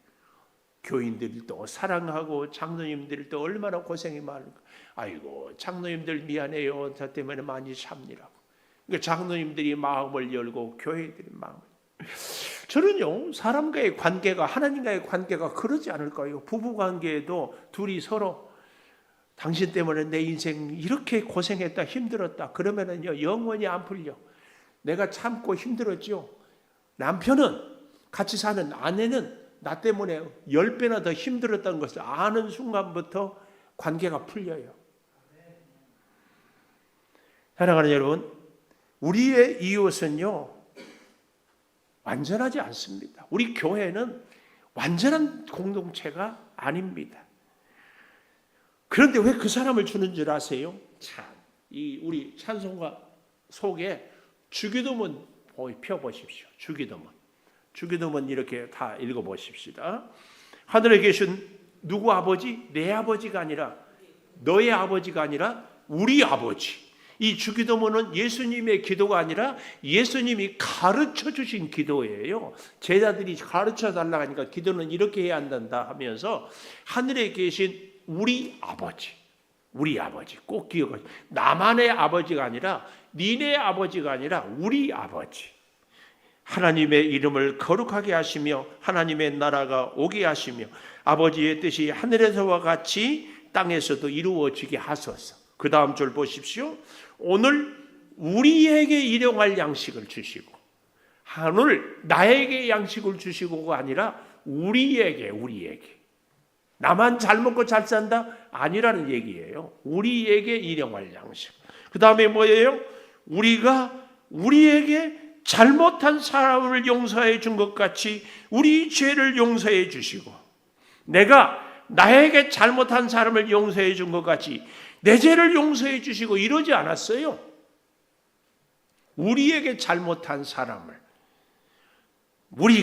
교인들도 사랑하고 장로님들도 얼마나 고생이 많을까. 아이고 장로님들 미안해요. 저 때문에 많이 참느라고. 그러니까 장로님들이 마음을 열고 교회들이 마음을. 저는요, 사람과의 관계가, 하나님과의 관계가 그러지 않을까요? 부부 관계에도 둘이 서로 당신 때문에 내 인생 이렇게 고생했다, 힘들었다. 그러면은요, 영원히 안 풀려. 내가 참고 힘들었죠. 남편은, 같이 사는 아내는 나 때문에 10배나 더 힘들었다는 것을 아는 순간부터 관계가 풀려요. 사랑하는 여러분, 우리의 이웃은요, 완전하지 않습니다. 우리 교회는 완전한 공동체가 아닙니다. 그런데 왜 그 사람을 주는 줄 아세요? 참, 우리 찬송가 속에 주기도문 펴보십시오. 주기도문 이렇게 다 읽어보십시다. 하늘에 계신 누구 아버지? 내 아버지가 아니라, 너의 아버지가 아니라 우리 아버지. 이 주기도문은 예수님의 기도가 아니라 예수님이 가르쳐 주신 기도예요. 제자들이 가르쳐 달라고 하니까 기도는 이렇게 해야 한다 하면서 하늘에 계신 우리 아버지 꼭 기억하세요. 나만의 아버지가 아니라, 니네 아버지가 아니라 우리 아버지. 하나님의 이름을 거룩하게 하시며 하나님의 나라가 오게 하시며 아버지의 뜻이 하늘에서와 같이 땅에서도 이루어지게 하소서. 그 다음 줄 보십시오. 오늘 우리에게 일용할 양식을 주시고, 오늘 나에게 양식을 주시고가 아니라 우리에게. 나만 잘 먹고 잘 산다? 아니라는 얘기예요. 우리에게 일용할 양식. 그 다음에 뭐예요? 우리가 우리에게 잘못한 사람을 용서해 준 것 같이 우리 죄를 용서해 주시고, 내가 나에게 잘못한 사람을 용서해 준 것 같이 내 죄를 용서해 주시고, 이러지 않았어요. 우리에게 잘못한 사람을 우리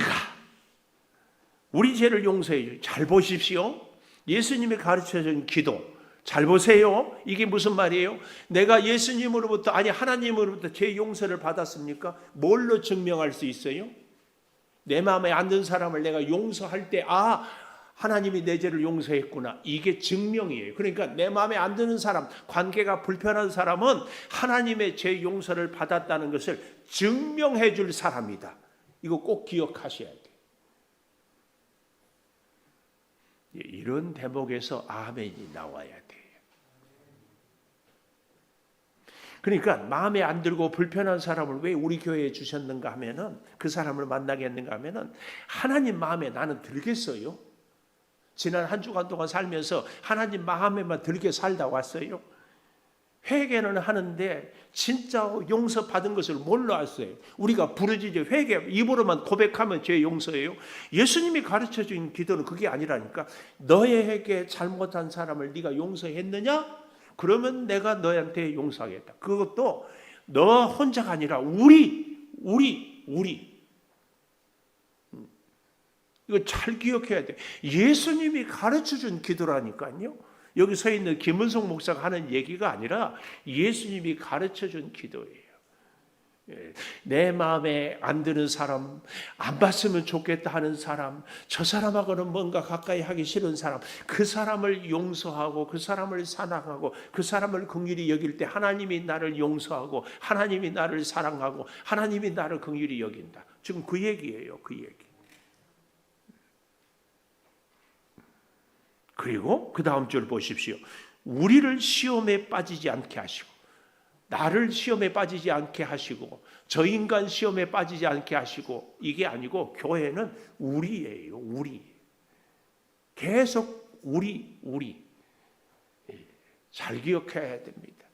죄를 용서해 주시고. 잘 보십시오. 예수님이 가르쳐준 기도 잘 보세요. 이게 무슨 말이에요? 내가 하나님으로부터 죄 용서를 받았습니까? 뭘로 증명할 수 있어요? 내 마음에 안 드는 사람을 내가 용서할 때, 하나님이 내 죄를 용서했구나. 이게 증명이에요. 그러니까 내 마음에 안 드는 사람, 관계가 불편한 사람은 하나님의 죄 용서를 받았다는 것을 증명해 줄 사람이다. 이거 꼭 기억하셔야 돼요. 이런 대목에서 아멘이 나와야 돼요. 그러니까 마음에 안 들고 불편한 사람을 왜 우리 교회에 주셨는가 하면은, 그 사람을 만나겠는가 하면은, 하나님 마음에 나는 들겠어요? 지난 한 주간 동안 살면서 하나님 마음에만 들게 살다 왔어요. 회개는 하는데 진짜 용서받은 것을 뭘로 알았어요? 우리가 부르짖어 회개, 입으로만 고백하면 죄 용서예요? 예수님이 가르쳐준 기도는 그게 아니라니까. 너에게 잘못한 사람을 네가 용서했느냐? 그러면 내가 너한테 용서하겠다. 그것도 너 혼자가 아니라 우리. 이거 잘 기억해야 돼. 예수님이 가르쳐준 기도라니까요. 여기 서 있는 김은성 목사가 하는 얘기가 아니라 예수님이 가르쳐준 기도예요. 내 마음에 안 드는 사람, 안 봤으면 좋겠다 하는 사람, 저 사람하고는 뭔가 가까이 하기 싫은 사람, 그 사람을 용서하고 그 사람을 사랑하고 그 사람을 긍휼히 여길 때 하나님이 나를 용서하고 하나님이 나를 사랑하고 하나님이 나를 긍휼히 여긴다. 지금 그 얘기예요. 그 얘기. 그리고 그 다음 줄 보십시오. 우리를 시험에 빠지지 않게 하시고, 나를 시험에 빠지지 않게 하시고, 저 인간 시험에 빠지지 않게 하시고, 이게 아니고 교회는 우리예요. 우리. 계속 우리. 잘 기억해야 됩니다.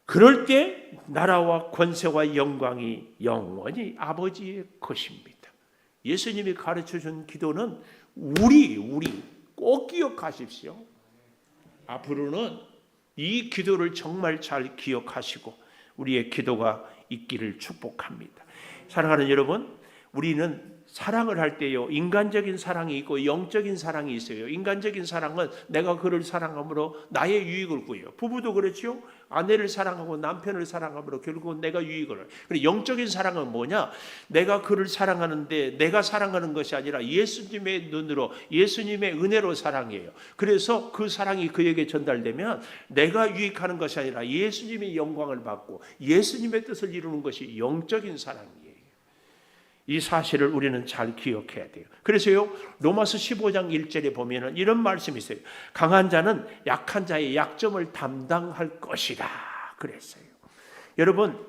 그럴 때 나라와 권세와 영광이 영원히 아버지의 것입니다. 예수님이 가르쳐준 기도는 우리 꼭 기억하십시오. 앞으로는 이 기도를 정말 잘 기억하시고 우리의 기도가 있기를 축복합니다. 사랑하는 여러분, 우리는 사랑을 할 때요, 인간적인 사랑이 있고 영적인 사랑이 있어요. 인간적인 사랑은 내가 그를 사랑함으로 나의 유익을 구해요. 부부도 그렇죠. 아내를 사랑하고 남편을 사랑함으로 결국은 내가 유익을 해요. 그리고 영적인 사랑은 뭐냐? 내가 그를 사랑하는데 내가 사랑하는 것이 아니라 예수님의 눈으로, 예수님의 은혜로 사랑해요. 그래서 그 사랑이 그에게 전달되면 내가 유익하는 것이 아니라 예수님의 영광을 받고 예수님의 뜻을 이루는 것이 영적인 사랑이에요. 이 사실을 우리는 잘 기억해야 돼요. 그래서요, 로마서 15장 1절에 보면은 이런 말씀이 있어요. 강한 자는 약한 자의 약점을 담당할 것이다 그랬어요. 여러분,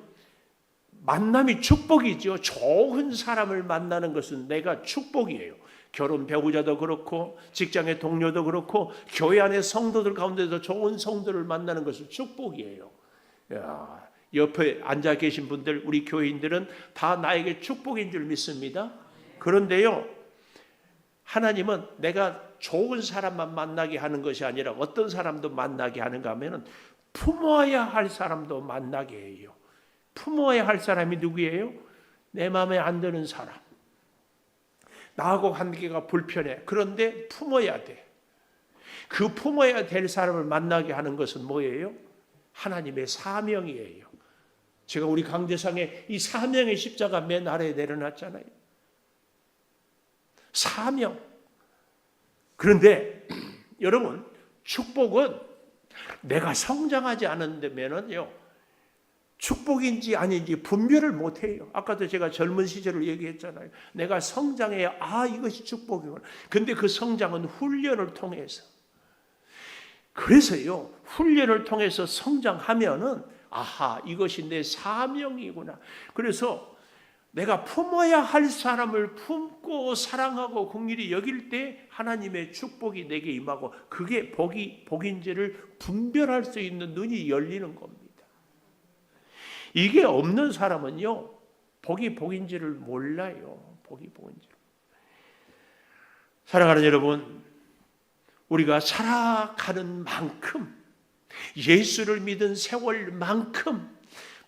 만남이 축복이죠. 좋은 사람을 만나는 것은 내가 축복이에요. 결혼 배우자도 그렇고 직장의 동료도 그렇고 교회 안의 성도들 가운데서 좋은 성도를 만나는 것은 축복이에요. 야, 옆에 앉아 계신 분들, 우리 교인들은 다 나에게 축복인 줄 믿습니다. 그런데요, 하나님은 내가 좋은 사람만 만나게 하는 것이 아니라 어떤 사람도 만나게 하는가 하면은 품어야 할 사람도 만나게 해요. 품어야 할 사람이 누구예요? 내 마음에 안 드는 사람. 나하고 관계가 불편해. 그런데 품어야 돼. 그 품어야 될 사람을 만나게 하는 것은 뭐예요? 하나님의 사명이에요. 제가 우리 강대상에 이 사명의 십자가 맨 아래에 내려놨잖아요. 사명. 그런데 여러분, 축복은 내가 성장하지 않는다면요, 축복인지 아닌지 분별을 못해요. 아까도 제가 젊은 시절을 얘기했잖아요. 내가 성장해야 이것이 축복이구나. 근데 그 성장은 훈련을 통해서. 그래서요, 훈련을 통해서 성장하면은 이것이 내 사명이구나. 그래서 내가 품어야 할 사람을 품고 사랑하고 긍휼히 여길 때 하나님의 축복이 내게 임하고 그게 복인지를 분별할 수 있는 눈이 열리는 겁니다. 이게 없는 사람은요, 복이 복인지를 몰라요. 복이 복인지를. 사랑하는 여러분, 우리가 살아가는 만큼, 예수를 믿은 세월만큼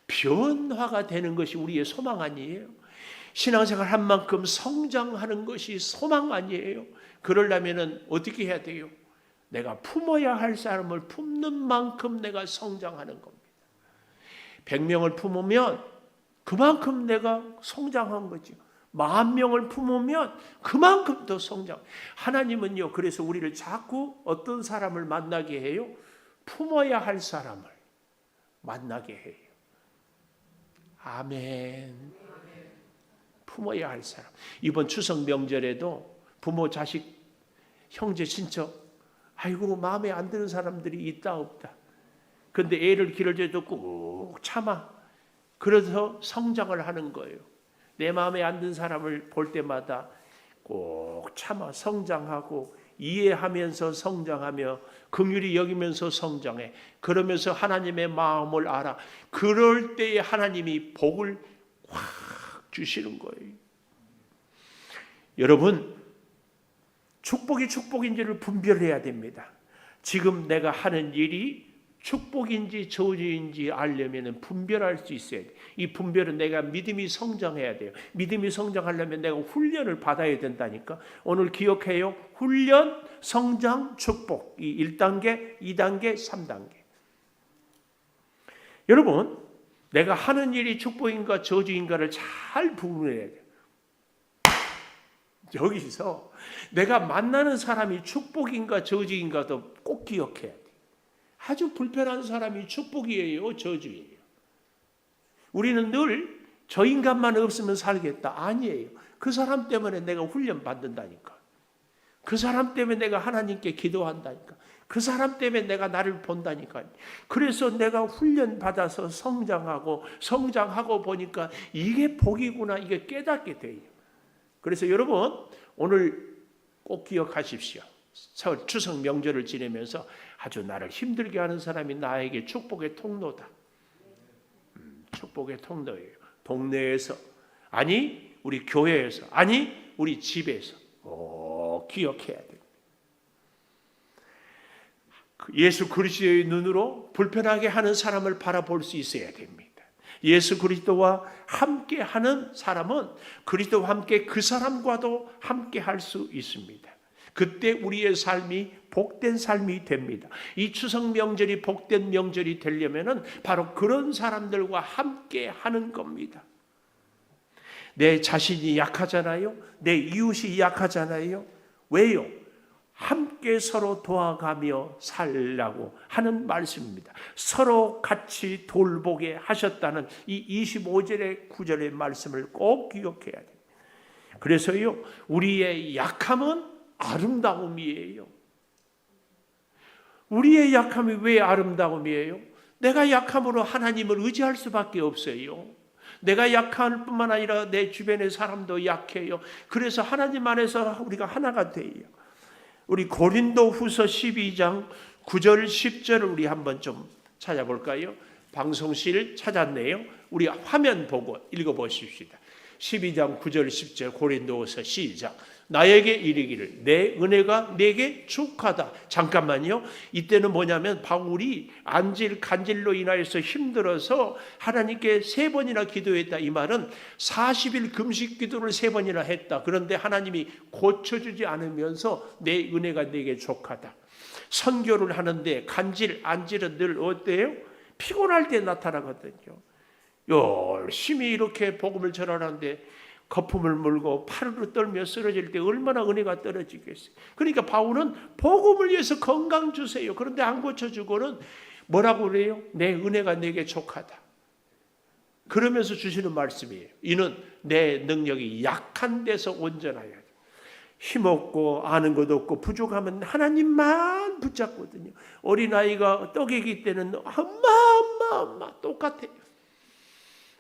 변화가 되는 것이 우리의 소망 아니에요? 신앙생활 한 만큼 성장하는 것이 소망 아니에요? 그러려면 어떻게 해야 돼요? 내가 품어야 할 사람을 품는 만큼 내가 성장하는 겁니다. 100명을 품으면 그만큼 내가 성장한 거죠. 10,000명을 품으면 그만큼 더 성장. 하나님은요, 그래서 우리를 자꾸 어떤 사람을 만나게 해요? 품어야 할 사람을 만나게 해요. 아멘. 품어야 할 사람. 이번 추석 명절에도 부모, 자식, 형제, 친척, 아이고 마음에 안 드는 사람들이 있다 없다. 근데 애를 기르줘도 꾹 참아. 그래서 성장을 하는 거예요. 내 마음에 안 드는 사람을 볼 때마다 꼭 참아 성장하고 이해하면서 성장하며 긍휼히 여기면서 성장해. 그러면서 하나님의 마음을 알아. 그럴 때에 하나님이 복을 확 주시는 거예요. 여러분, 축복이 축복인지를 분별해야 됩니다. 지금 내가 하는 일이 축복인지 저주인지 알려면 분별할 수 있어야 돼요. 이 분별은 내가 믿음이 성장해야 돼요. 믿음이 성장하려면 내가 훈련을 받아야 된다니까. 오늘 기억해요. 훈련, 성장, 축복. 이 1단계, 2단계, 3단계. 여러분, 내가 하는 일이 축복인가 저주인가를 잘 분별해야 돼요. 여기서 내가 만나는 사람이 축복인가 저주인가도 꼭 기억해야 돼요. 아주 불편한 사람이 축복이에요, 저주예요? 우리는 늘 저 인간만 없으면 살겠다. 아니에요. 그 사람 때문에 내가 훈련 받는다니까. 그 사람 때문에 내가 하나님께 기도한다니까. 그 사람 때문에 내가 나를 본다니까. 그래서 내가 훈련 받아서 성장하고 보니까 이게 복이구나, 이게 깨닫게 돼요. 그래서 여러분, 오늘 꼭 기억하십시오. 추석 명절을 지내면서 아주 나를 힘들게 하는 사람이 나에게 축복의 통로다. 축복의 통로예요. 동네에서, 아니 우리 교회에서, 아니 우리 집에서 기억해야 돼요. 예수 그리스도의 눈으로 불편하게 하는 사람을 바라볼 수 있어야 됩니다. 예수 그리스도와 함께 하는 사람은 그리스도와 함께 그 사람과도 함께 할 수 있습니다. 그때 우리의 삶이 복된 삶이 됩니다. 이 추석 명절이 복된 명절이 되려면은 바로 그런 사람들과 함께 하는 겁니다. 내 자신이 약하잖아요. 내 이웃이 약하잖아요. 왜요? 함께 서로 도와가며 살라고 하는 말씀입니다. 서로 같이 돌보게 하셨다는 이 25절의 9절의 말씀을 꼭 기억해야 됩니다. 그래서요, 우리의 약함은 아름다움이에요. 우리의 약함이 왜 아름다움이에요? 내가 약함으로 하나님을 의지할 수밖에 없어요. 내가 약할 뿐만 아니라 내 주변의 사람도 약해요. 그래서 하나님 안에서 우리가 하나가 돼요. 우리 고린도후서 12장 9절 10절을 우리 한번 좀 찾아볼까요? 방송실 찾았네요. 우리 화면 보고 읽어보십시다. 12장 9절 10절 고린도후서 시작. 나에게 이르기를 내 은혜가 내게 족하다. 잠깐만요. 이때는 뭐냐면 바울이 간질로 인하여서 힘들어서 하나님께 3번이나 기도했다. 이 말은 40일 금식 기도를 3번이나 했다. 그런데 하나님이 고쳐주지 않으면서 내 은혜가 내게 족하다. 선교를 하는데 안질은 늘 어때요? 피곤할 때 나타나거든요. 열심히 이렇게 복음을 전하는데 거품을 물고 파르르 떨며 쓰러질 때 얼마나 은혜가 떨어지겠어요. 그러니까 바울은 복음을 위해서 건강 주세요. 그런데 안 고쳐주고는 뭐라고 그래요? 내 은혜가 내게 족하다. 그러면서 주시는 말씀이에요. 이는 내 능력이 약한 데서 온전하여 힘없고 아는 것 없고 부족하면 하나님만 붙잡거든요. 어린아이가 떡이기 때는 엄마 똑같아요.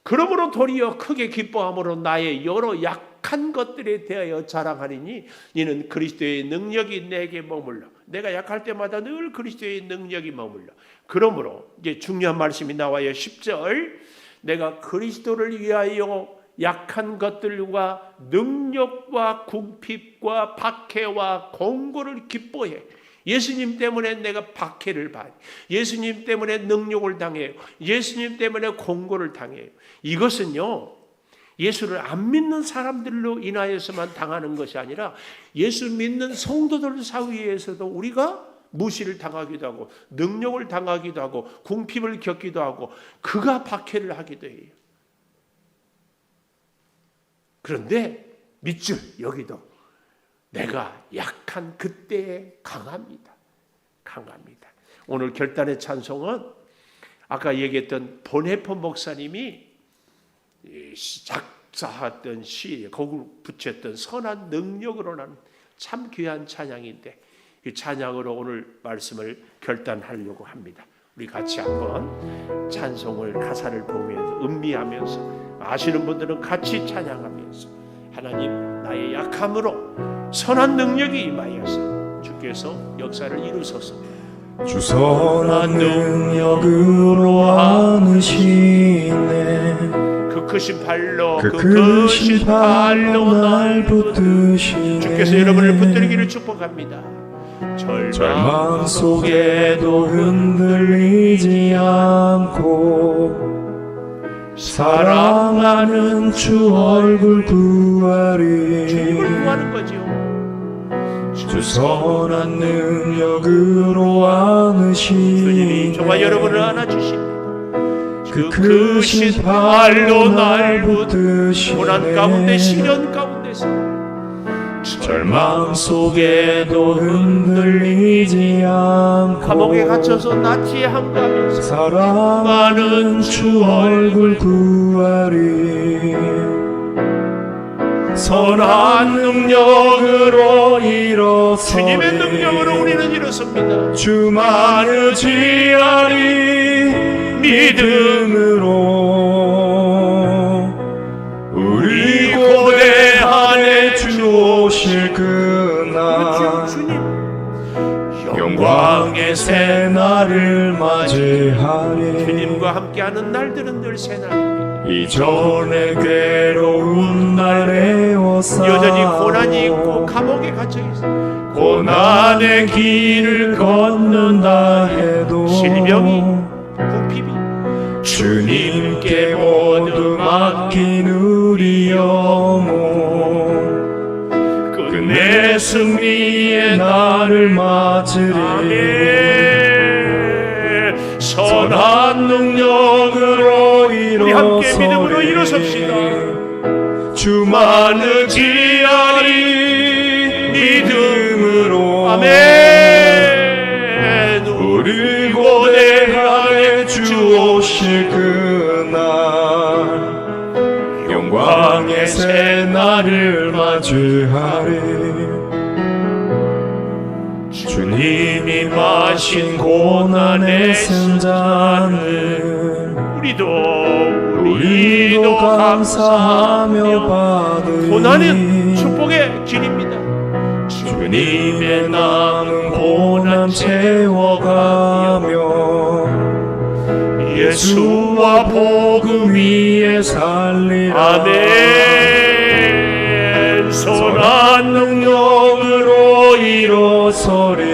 그러므로 도리어 크게 기뻐함으로 나의 여러 약한 것들에 대하여 자랑하리니 이는 그리스도의 능력이 내게 머물러. 내가 약할 때마다 늘 그리스도의 능력이 머물러. 그러므로 이제 중요한 말씀이 나와요. 10절 내가 그리스도를 위하여 약한 것들과 능력과 궁핍과 박해와 공고를 기뻐해. 예수님 때문에 내가 박해를 받아요. 예수님 때문에 능욕을 당해요. 예수님 때문에 공고를 당해요. 이것은요, 예수를 안 믿는 사람들로 인하여서만 당하는 것이 아니라 예수 믿는 성도들 사이에서도 우리가 무시를 당하기도 하고 능욕을 당하기도 하고 궁핍을 겪기도 하고 그가 박해를 하기도 해요. 그런데 밑줄 여기도 내가 약한 그때에 강합니다. 오늘 결단의 찬송은 아까 얘기했던 보네포 목사님이 작사했던 시에 거기에 붙였던 선한 능력으로는 참 귀한 찬양인데 이 찬양으로 오늘 말씀을 결단하려고 합니다. 우리 같이 한번 찬송을 가사를 보면서 음미하면서 아시는 분들은 같이 찬양하면서 하나님 나의 약함으로 선한 능력이 임하여서 주께서 역사를 이루소서. 주 선한 능력으로 안으시네 그 크신 발로 날 붙드시네 주께서 여러분을 붙들기를 축복합니다. 절망 속에도 흔들리지 않고 사랑하는 주 얼굴 구하리. 주님을 구하는 거죠. 주 선한 능력으로 안으시네 주님이 저와 여러분을 안아주십니다. 그 크신 발로 날 붙드시네 고난 가운데 시련 가운데서 절망 속에도 흔들리지 않고 감옥에 갇혀서 낫지 한가하면서 사랑하는 주 얼굴 구하리. 선한 능력으로 일어서리. 주님의 능력으로 우리는 일어섭니다. 주만 의지하리 믿음으로 우리 고대 안에 주 오실 그날 주님 영광의 새날을 맞이하리. 주님과 함께하는 날들은 늘 새날입니다. 이전에 괴로운 날 애워싸고 여전히 고난이 있고 감옥에 갇혀 있어. 고난의 길을 걷는다 해도 질병이 궁핍이 주님께 모두 맡긴 우리 영혼 끝내 승리의 날을 맞으리. 아멘. 선한 능력으로 우리 함께 믿음으로 일어섭시다. 주만 의지하리 믿음으로. 아멘. 우리 고대하에 주 오실 그날 영광의 영광의 새날을 맞이하리. 주님이 마신 고난의 승잔을 우리도 감사하며 받으리. 고난은 축복의 길입니다. 주님의 남은 고난 채워가며 예수와 복음 위에 살리라. 아멘. 선한 능력으로 일어서리.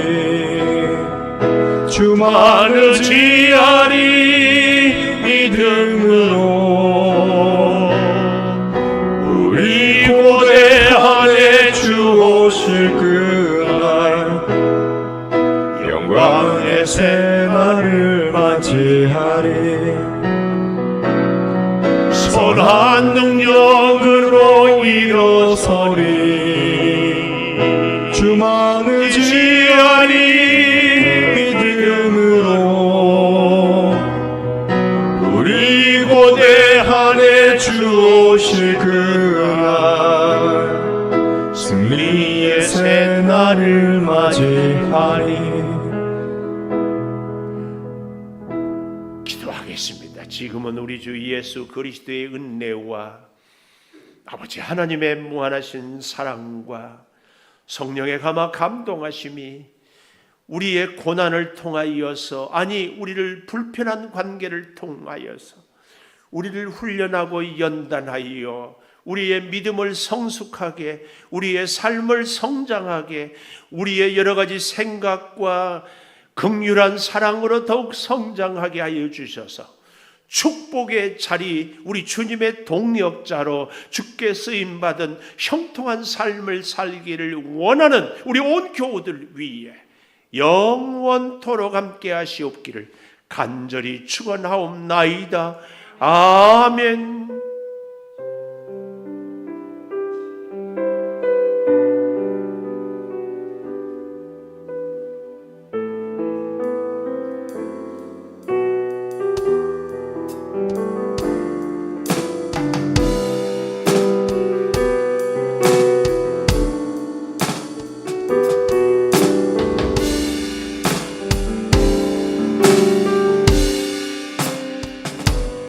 주만을 지하리 믿음으로. 우리 고대하네 주 오실 그날 영광의 새날을 맞이하리. 선한 능력으로 일어서리. 주만을 지하리 믿음으로. 우리 고대하네 주 오실 그날 승리의 새날을 맞이하리. 기도하겠습니다. 지금은 우리 주 예수 그리스도의 은혜와 아버지 하나님의 무한하신 사랑과 성령의 감화 감동하심이 우리의 고난을 통하여서, 아니 우리를 불편한 관계를 통하여서 우리를 훈련하고 연단하여 우리의 믿음을 성숙하게, 우리의 삶을 성장하게, 우리의 여러 가지 생각과 긍휼한 사랑으로 더욱 성장하게 하여 주셔서 축복의 자리, 우리 주님의 동력자로 주께 쓰임받은 형통한 삶을 살기를 원하는 우리 온 교우들 위에 영원토록 함께 하시옵기를 간절히 축원하옵나이다. 아멘.